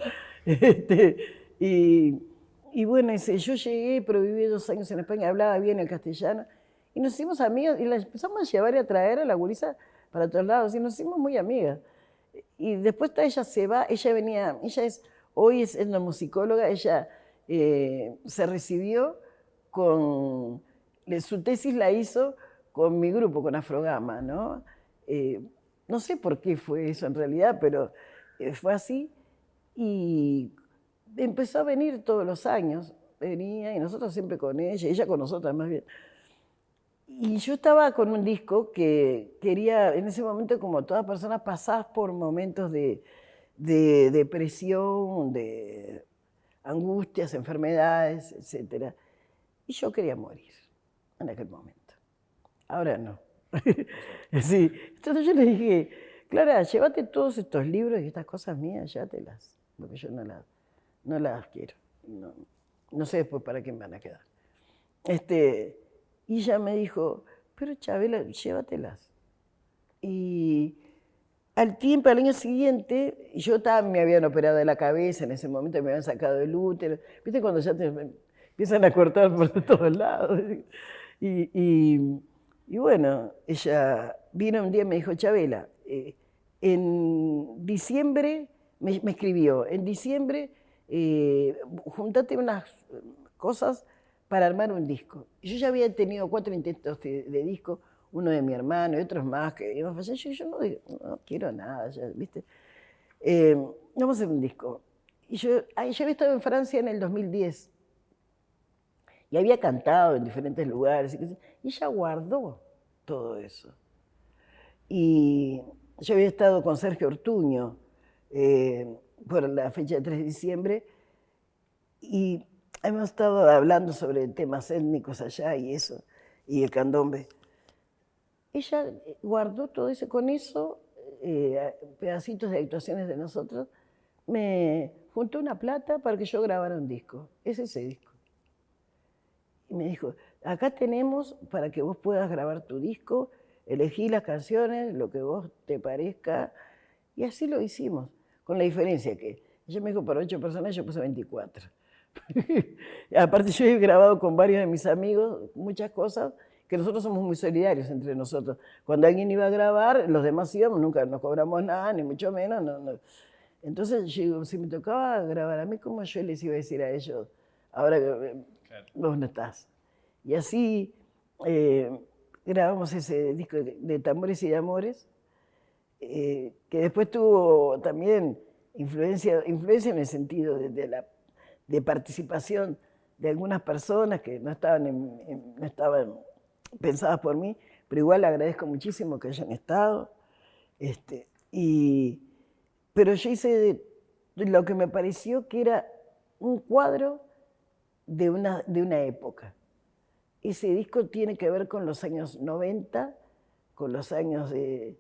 Este, y, y bueno, dice, yo llegué, pero viví 2 años en España, hablaba bien el castellano, y nos hicimos amigas, y la empezamos a llevar y a traer a la gurisa para todos lados, y nos hicimos muy amigas. Y después ella se va, hoy es etnomusicóloga, ella se recibió su tesis la hizo con mi grupo, con Afrogama, ¿no? No sé por qué fue eso en realidad, pero fue así. Y empezó a venir todos los años, venía y nosotros siempre con ella con nosotras más bien. Y yo estaba con un disco que quería, en ese momento, como todas personas, pasadas por momentos de depresión, de angustias, enfermedades, etc. Y yo quería morir en aquel momento. Ahora no. Sí. Entonces yo le dije, Clara, llévate todos estos libros y estas cosas mías, llévatelas, porque yo no las quiero. No sé después para qué me van a quedar. Y ella me dijo, pero Chabela, llévatelas. Y al tiempo, al año siguiente, yo me habían operado de la cabeza, en ese momento me habían sacado el útero. ¿Viste cuando ya te empiezan a cortar por todos lados? Y, y, y bueno, ella vino un día y me dijo, Chabela, en diciembre, me escribió, en diciembre juntate unas cosas para armar un disco. Y yo ya había tenido 4 intentos de disco, uno de mi hermano y otros más que iban a fallar. Yo no quiero nada, ya, ¿viste? Vamos a hacer un disco. Y yo había estado en Francia en el 2010 y había cantado en diferentes lugares. Y ella guardó todo eso. Y yo había estado con Sergio Ortuño por la fecha de 3 de diciembre y hemos estado hablando sobre temas étnicos allá y eso, y el candombe. Ella guardó todo eso, con eso, pedacitos de actuaciones de nosotros, me juntó una plata para que yo grabara un disco. Es ese disco. Y me dijo, acá tenemos para que vos puedas grabar tu disco, elegí las canciones, lo que vos te parezca, y así lo hicimos, con la diferencia que ella me dijo para 8 personas, yo puse 24. Aparte yo he grabado con varios de mis amigos muchas cosas, que nosotros somos muy solidarios entre nosotros. Cuando alguien iba a grabar, los demás íbamos, nunca nos cobramos nada, ni mucho menos. No. Entonces, yo, si me tocaba grabar a mí, ¿cómo yo les iba a decir a ellos, ahora que vos no estás? Y así grabamos ese disco de Tambores y de Amores, que después tuvo también influencia en el sentido de participación de algunas personas que no estaban pensadas por mí, pero igual agradezco muchísimo que hayan estado. Pero yo hice lo que me pareció que era un cuadro de una época. Ese disco tiene que ver con los años 90, con los años de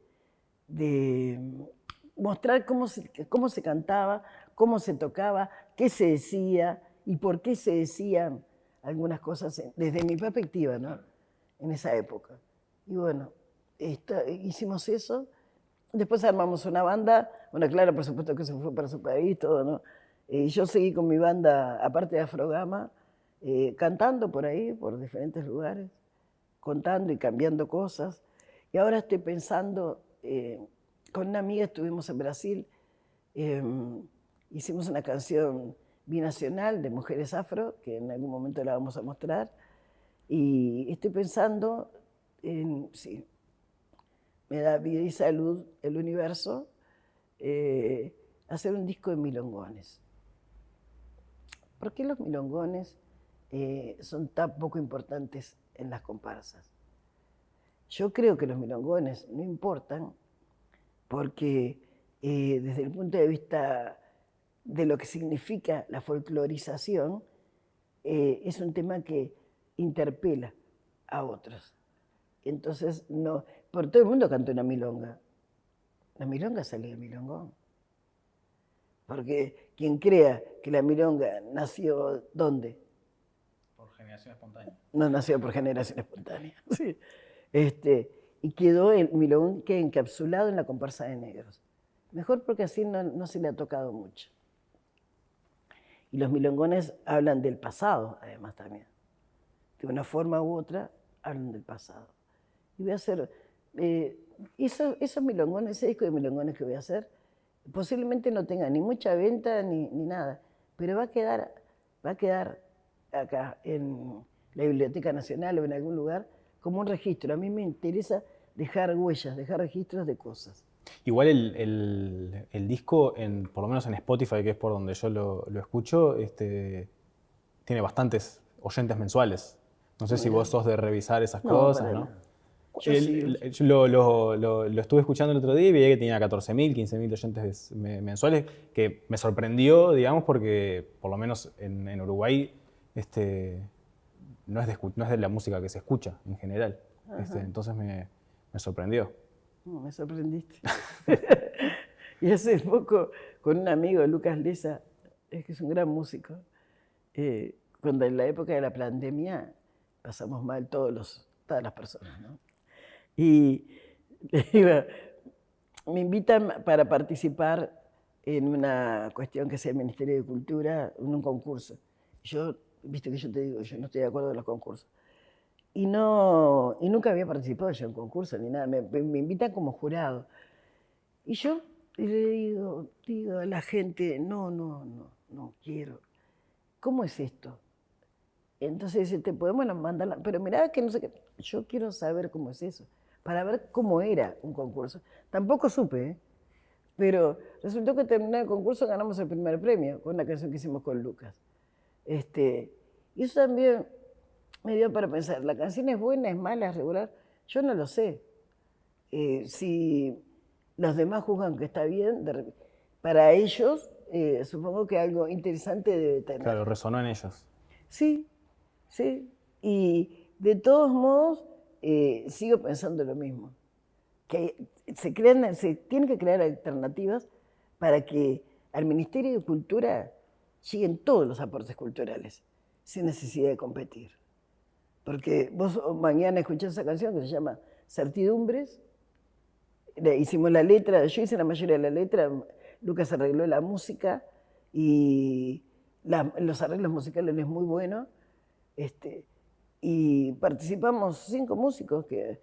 mostrar cómo se cantaba, cómo se tocaba, qué se decía y por qué se decían algunas cosas desde mi perspectiva, ¿no? En esa época. Y bueno, hicimos eso. Después armamos una banda. Bueno, claro, por supuesto que se fue para su país, todo, ¿no? Yo seguí con mi banda, aparte de Afrogama, cantando por ahí, por diferentes lugares, contando y cambiando cosas. Y ahora estoy pensando, con una amiga estuvimos en Brasil, hicimos una canción binacional de mujeres afro, que en algún momento la vamos a mostrar, y estoy pensando sí, me da vida y salud el universo, hacer un disco de milongones. ¿Por qué los milongones son tan poco importantes en las comparsas? Yo creo que los milongones no importan porque desde el punto de vista de lo que significa la folclorización, es un tema que interpela a otros. Entonces, no, por todo el mundo canta una milonga. La milonga sale del milongón. Porque quien crea que la milonga nació, ¿dónde?
Por generación espontánea.
No nació por generación espontánea. Sí. Y quedó el milongón que encapsulado en la comparsa de negros. Mejor porque así no se le ha tocado mucho. Y los milongones hablan del pasado, además también. De una forma u otra, hablan del pasado. Y voy a hacer, esos milongones, ese disco de milongones que voy a hacer, posiblemente no tenga ni mucha venta ni nada, pero va a quedar acá en la Biblioteca Nacional o en algún lugar como un registro. A mí me interesa dejar huellas, dejar registros de cosas.
Igual el disco, por lo menos en Spotify, que es por donde yo lo escucho, tiene bastantes oyentes mensuales. No sé si vos sos de revisar esas cosas, ¿no?
Yo sí.
Yo lo estuve escuchando el otro día y veía que tenía 14.000, 15.000 oyentes mensuales, que me sorprendió, digamos, porque por lo menos en Uruguay no es de la música que se escucha en general. Entonces me sorprendió.
No, me sorprendiste. Y hace poco, con un amigo, Lucas Leza, que es un gran músico, cuando en la época de la pandemia pasamos mal todas las personas, ¿no? Y me invitan para participar en una cuestión que sea el Ministerio de Cultura, en un concurso. Yo, viste que yo te digo, yo no estoy de acuerdo con los concursos. Y nunca había participado yo en concurso ni nada, me invitan como jurado. Y yo le digo a la gente, no quiero. ¿Cómo es esto? Entonces dice, te podemos mandar, pero mirá que no sé qué. Yo quiero saber cómo es eso, para ver cómo era un concurso. Tampoco supe, ¿eh? Pero resultó que terminando el concurso ganamos el primer premio con una canción que hicimos con Lucas. Y eso también me dio para pensar, ¿la canción es buena, es mala, es regular? Yo no lo sé. Si los demás juzgan que está bien, para ellos supongo que algo interesante debe tener.
Claro, resonó en ellos.
Sí, sí. Y de todos modos, sigo pensando lo mismo. Que se tienen que crear alternativas para que al Ministerio de Cultura lleguen todos los aportes culturales, sin necesidad de competir. Porque vos mañana escuchás esa canción que se llama Certidumbres, hicimos la letra, yo hice la mayoría de la letra, Lucas arregló la música y los arreglos musicales es muy bueno. Y participamos 5 músicos, que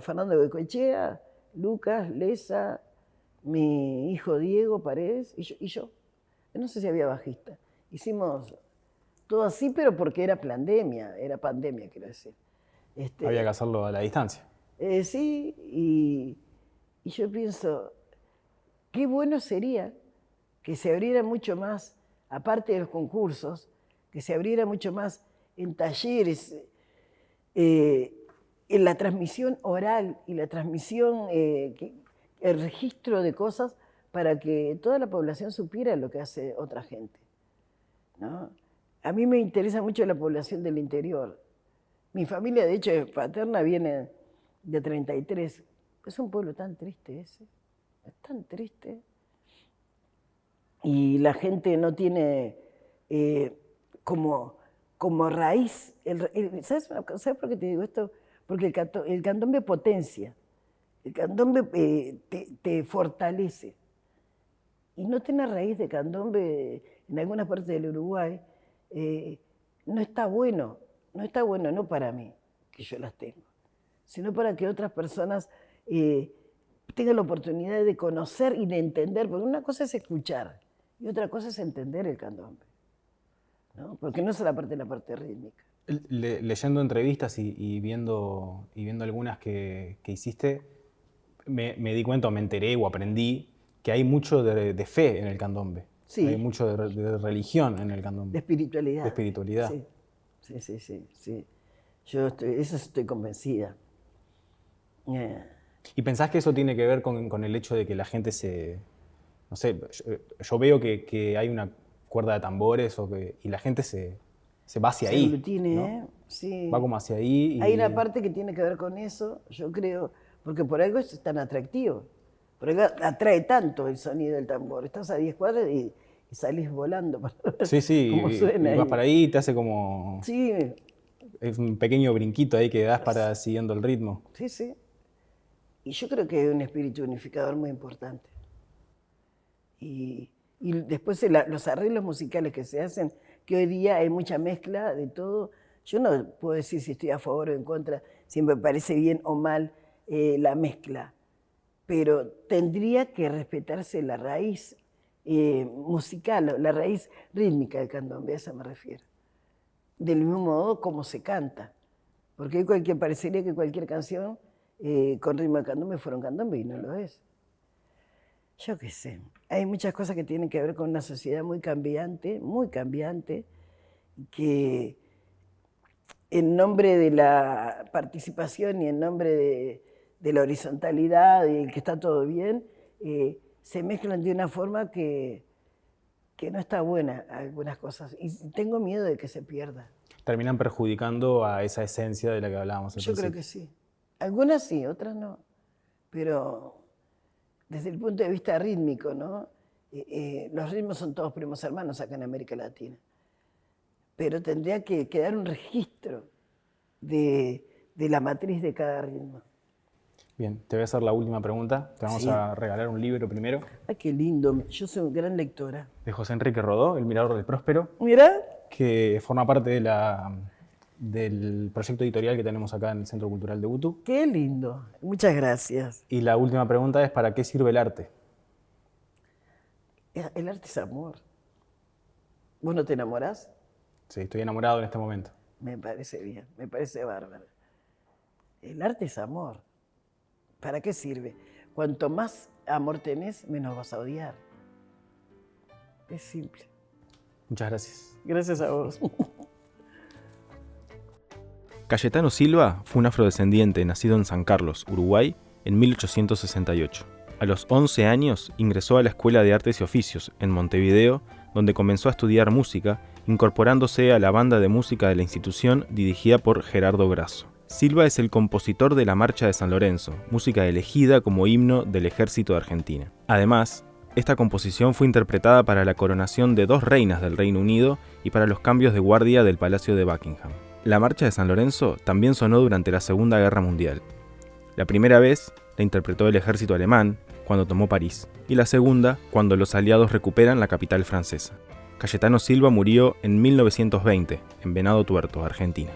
Fernando Goicoechea, Lucas, Leza, mi hijo Diego Paredes y yo. No sé si había bajista. Hicimos todo así, pero porque era pandemia, quiero decir.
Había que hacerlo a la distancia.
Sí, y yo pienso, qué bueno sería que se abriera mucho más, aparte de los concursos, que se abriera mucho más en talleres, en la transmisión oral y la transmisión, el registro de cosas para que toda la población supiera lo que hace otra gente, ¿no? A mí me interesa mucho la población del interior. Mi familia, de hecho, paterna viene de 33. Es un pueblo tan triste ese, es tan triste. Y la gente no tiene como raíz. ¿Sabes por qué te digo esto? Porque el candombe potencia, el candombe te fortalece. Y no tener raíz de candombe en algunas partes del Uruguay no está bueno, no para mí, que yo las tengo, sino para que otras personas tengan la oportunidad de conocer y de entender, porque una cosa es escuchar y otra cosa es entender el candombe, ¿no? Porque no es la parte rítmica.
Leyendo entrevistas y viendo algunas que hiciste, me di cuenta, o me enteré o aprendí que hay mucho de fe en el candombe.
Sí.
Hay mucho de religión en el candombe.
De espiritualidad.
De espiritualidad.
Sí. Yo estoy convencida.
¿Y pensás que eso tiene que ver con el hecho de que la gente no sé, yo veo que hay una cuerda de tambores y la gente se va hacia ahí,
aglutine,
¿no?
Sí.
Va como hacia ahí.
Hay una parte que tiene que ver con eso, yo creo, porque por algo es tan atractivo. Porque atrae tanto el sonido del tambor. Estás a 10 cuadras y salís volando para ver
Sí,
cómo suena
y vas
ahí.
para ahí y te hace como...
Sí,
Es un pequeño brinquito ahí que das para siguiendo el ritmo.
sí, sí. Y yo creo que es un espíritu unificador muy importante. Y después los arreglos musicales que se hacen, que hoy día hay mucha mezcla de todo. Yo no puedo decir si estoy a favor o en contra, si me parece bien o mal la mezcla, pero tendría que respetarse la raíz musical, la raíz rítmica del candombe, a eso me refiero. Del mismo modo como se canta, porque hoy parecería que cualquier canción con ritmo de candombe fuera un candombe y no lo es. Yo qué sé, hay muchas cosas que tienen que ver con una sociedad muy cambiante, que en nombre de la participación y en nombre de la horizontalidad y el que está todo bien, se mezclan de una forma que no está buena algunas cosas. Y tengo miedo de que se pierda.
Terminan perjudicando a esa esencia de la que hablábamos al
Yo creo
principio.
que sí. Algunas sí, otras no. Pero desde el punto de vista rítmico, ¿no? Los ritmos son todos primos hermanos acá en América Latina. Pero tendría que quedar un registro de la matriz de cada ritmo.
Bien, te voy a hacer la última pregunta. Te vamos
Sí.
a regalar un libro primero,
Ay, qué lindo. Yo soy una gran lectora.
de José Enrique Rodó, El Mirador del Próspero,
Mira,
que forma parte del proyecto editorial que tenemos acá en el Centro Cultural de Utu.
qué lindo. Muchas gracias.
Y la última pregunta es, ¿para qué sirve el arte?
El arte es amor. ¿Vos no te enamorás?
Sí, estoy enamorado en este momento.
Me parece bien, me parece bárbaro. El arte es amor. ¿Para qué sirve? Cuanto más amor tenés, menos vas a odiar. Es simple.
Muchas gracias.
Gracias a vos.
Cayetano Silva fue un afrodescendiente nacido en San Carlos, Uruguay, en 1868. A los 11 años ingresó a la Escuela de Artes y Oficios, en Montevideo, donde comenzó a estudiar música, incorporándose a la banda de música de la institución dirigida por Gerardo Grasso. Silva es el compositor de la Marcha de San Lorenzo, música elegida como himno del Ejército de Argentina. Además, esta composición fue interpretada para la coronación de 2 reinas del Reino Unido y para los cambios de guardia del Palacio de Buckingham. La Marcha de San Lorenzo también sonó durante la Segunda Guerra Mundial. La primera vez la interpretó el ejército alemán cuando tomó París, y la segunda cuando los aliados recuperan la capital francesa. Cayetano Silva murió en 1920, en Venado Tuerto, Argentina.